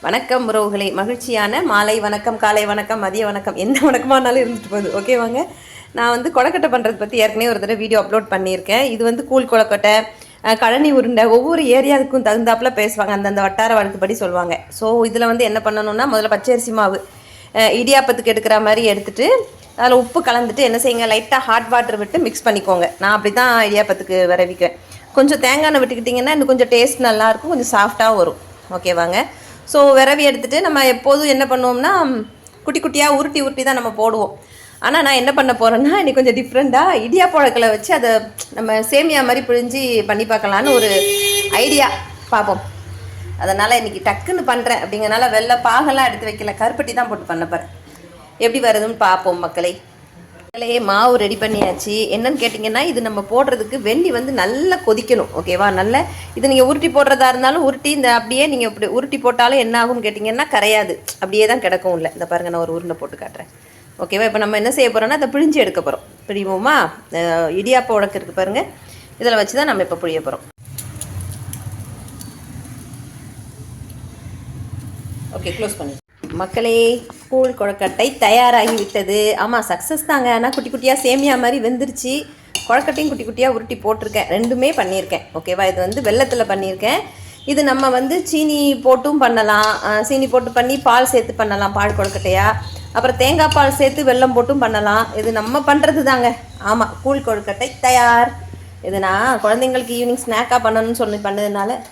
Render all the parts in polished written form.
வணக்கம் உறவுகளை, மகிழ்ச்சியான மாலை வணக்கம், காலை வணக்கம், மதிய வணக்கம், எந்த வணக்கமானாலும் இருந்துட்டு போகுது. ஓகேவாங்க. நான் வந்து கொழக்கட்டை பண்ணுறது பற்றி ஏற்கனவே ஒரு தடவை வீடியோ அப்லோட் பண்ணியிருக்கேன். இது வந்து கூழ் கொழக்கட்டை, கழனி உருண்டை, ஒவ்வொரு ஏரியாவுக்கும் தகுந்தாப்பில் பேசுவாங்க, அந்தந்த வட்டார வழக்குப்படி சொல்லுவாங்க. ஸோ இதில் வந்து என்ன பண்ணணும்னா, முதல்ல பச்சரிசி மாவு இடியாப்பத்துக்கு எடுக்கிற மாதிரி எடுத்துகிட்டு அதில் உப்பு கலந்துட்டு என்ன செய்யுங்க, லைட்டாக ஹாட் வாட்டர் விட்டு மிக்ஸ் பண்ணிக்கோங்க. நான் அப்படி தான் இடியாப்பத்துக்கு விரவிக்கிறேன். கொஞ்சம் தேங்காய் எண்ணெய் விட்டுக்கிட்டிங்கன்னா இன்னும் கொஞ்சம் டேஸ்ட் நல்லாயிருக்கும், கொஞ்சம் சாஃப்டாக வரும். ஓகேவாங்க. ஸோ விரவி எடுத்துகிட்டு நம்ம எப்போதும் என்ன பண்ணுவோம்னா, குட்டி குட்டியாக உருட்டி உருட்டி தான் நம்ம போடுவோம். ஆனால் நான் என்ன பண்ண போகிறேன்னா, இன்றைக்கி கொஞ்சம் டிஃப்ரெண்ட்டாக இடியாப்ப உலக்கில் வச்சு அதை நம்ம சேமியா மாதிரி பிழிஞ்சு பண்ணி பார்க்கலான்னு ஒரு ஐடியா பார்ப்போம். அதனால் இன்றைக்கி டக்குன்னு பண்ணுறேன் அப்படிங்கிறனால வெள்ளை பாகெல்லாம் எடுத்து வைக்கல, கருப்பட்டி தான் போட்டு பண்ண போகிறேன். எப்படி வருதுன்னு பார்ப்போம் மக்களே. மாவு ரெடி பண்ணியாச்சு. என்னன்னு கேட்டிங்கன்னா, இது நம்ம போடுறதுக்கு வெந்நி வந்து நல்லா கொதிக்கணும். ஓகேவா. நல்ல இது நீங்கள் உருட்டி போடுறதா இருந்தாலும் உருட்டி இந்த அப்படியே நீங்கள் இப்படி உருட்டி போட்டாலும் என்ன ஆகும்னு கேட்டிங்கன்னா, கரையாது, அப்படியே தான் கிடக்கும். இல்லை இந்த பாருங்கள், நான் ஒரு உருண்டை போட்டு காட்டுறேன். ஓகேவா. இப்போ நம்ம என்ன செய்ய போகிறோம்னா, அதை பிழிஞ்சு எடுக்க போகிறோம். பிடிவோமா. இடியாப்ப உலக்கு இருக்குது பாருங்கள், இதில் வச்சு தான் நம்ம இப்போ பிழிய போகிறோம். ஓகே, க்ளோஸ் பண்ணி மக்களே, கூழ் கொழக்கட்டை தயாராகி விட்டது. ஆமாம், சக்ஸஸ் தாங்க. ஆனால் குட்டி குட்டியாக சேமியா மாதிரி வெந்துருச்சு. கொழக்கட்டையும் குட்டி குட்டியாக உருட்டி போட்டிருக்கேன், ரெண்டுமே பண்ணியிருக்கேன். ஓகேவா. இது வந்து வெல்லத்தில் பண்ணியிருக்கேன். இது நம்ம வந்து சீனி போட்டும் பண்ணலாம், சீனி போட்டு பண்ணி பால் சேர்த்து பண்ணலாம், பால் கொழக்கட்டையாக. அப்புறம் தேங்காய் பால் சேர்த்து வெல்லம் போட்டும் பண்ணலாம். இது நம்ம பண்ணுறது தாங்க. ஆமாம், கூழ் கொழுக்கட்டை தயார். இது நான் குழந்தைங்களுக்கு ஈவினிங் ஸ்நாக்காக பண்ணணும்னு சொல்லி பண்ணதுனால,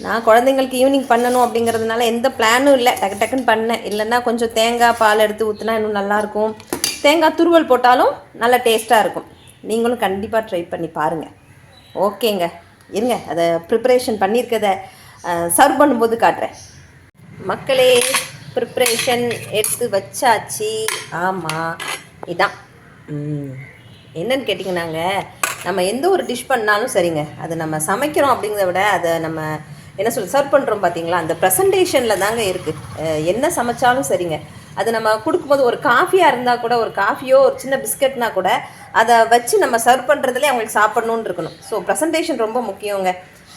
நான் குழந்தைங்களுக்கு ஈவினிங் பண்ணணும் அப்படிங்கிறதுனால எந்த பிளானும் இல்லை, டக்கு டக்குன்னு பண்ணேன். இல்லைன்னா கொஞ்சம் தேங்காய் பால் எடுத்து ஊற்றினா இன்னும் நல்லாயிருக்கும். தேங்காய் துருவல் போட்டாலும் நல்லா டேஸ்ட்டாக இருக்கும். நீங்களும் கண்டிப்பாக ட்ரை பண்ணி பாருங்கள். ஓகேங்க, இருங்க அதை ப்ரிப்பரேஷன் பண்ணியிருக்கதை சர்வ் பண்ணும்போது காட்டுறேன். மக்களே, ப்ரிப்ரேஷன் எடுத்து வச்சாச்சு. ஆமாம், இதான் என்னன்னு கேட்டிங்கன்னாங்க, நம்ம எந்த ஒரு டிஷ் பண்ணாலும் சரிங்க, அது நம்ம சமைக்கிறோம் அப்படிங்கிறத விட அதை நம்ம என்ன சர்வ் பண்ணுறோம் பார்த்தீங்களா, அந்த ப்ரெசன்டேஷனில் தாங்க இருக்குது. என்ன சமைச்சாலும் சரிங்க, அது நம்ம கொடுக்கும்போது ஒரு காஃபியாக இருந்தால் கூட, ஒரு காஃபியோ ஒரு சின்ன பிஸ்கட்னா கூட அதை வச்சு நம்ம சர்வ் பண்ணுறதுலேயே அவங்களுக்கு சாப்பிட்ணுன்னு இருக்கணும். ஸோ ப்ரெசன்டேஷன் ரொம்ப முக்கியங்க.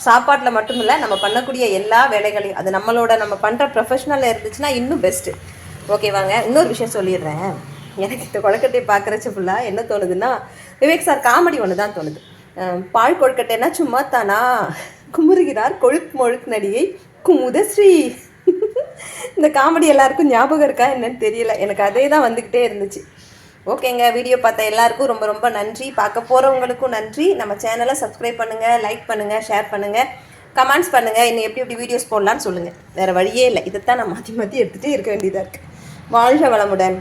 சாப்பாட்டில் மட்டும் இல்லை, நம்ம பண்ணக்கூடிய எல்லா வேலைகளையும் அது நம்ம பண்ணுற ப்ரொஃபஷ்னலில் இருந்துச்சுன்னா இன்னும் பெஸ்ட்டு. ஓகேவாங்க. இன்னொரு விஷயம் சொல்லிடுறேன். எனக்கு இந்த கொழக்கட்டையை பார்க்குறச்சு ஃபுல்லாக என்ன தோணுதுன்னா, விவேக் சார் காமெடி ஒன்று தான் தோணுது. பால் கொழுக்கட்டைன்னா சும்மா தானா, குமுறுகிறார் கொழுக்கு மொழுக்கு நடிகை குமுதஸ்ரீ. இந்த காமெடி எல்லாருக்கும் ஞாபகம் இருக்கா என்னன்னு தெரியல, எனக்கு அதே தான் வந்துக்கிட்டே இருந்துச்சு. ஓகேங்க, வீடியோ பார்த்த எல்லாருக்கும் ரொம்ப ரொம்ப நன்றி. பார்க்க போகிறவங்களுக்கும் நன்றி. நம்ம சேனலை சப்ஸ்கிரைப் பண்ணுங்கள், லைக் பண்ணுங்கள், ஷேர் பண்ணுங்கள், கமெண்ட்ஸ் பண்ணுங்கள். இன்னும் எப்படி எப்படி வீடியோஸ் போடலான்னு சொல்லுங்கள். வேறு வழியே இல்லை, இதைத்தான் நான் மாற்றி மாற்றி எடுத்துகிட்டே இருக்க வேண்டியதாக இருக்குது. வாழ்க வளமுடன்.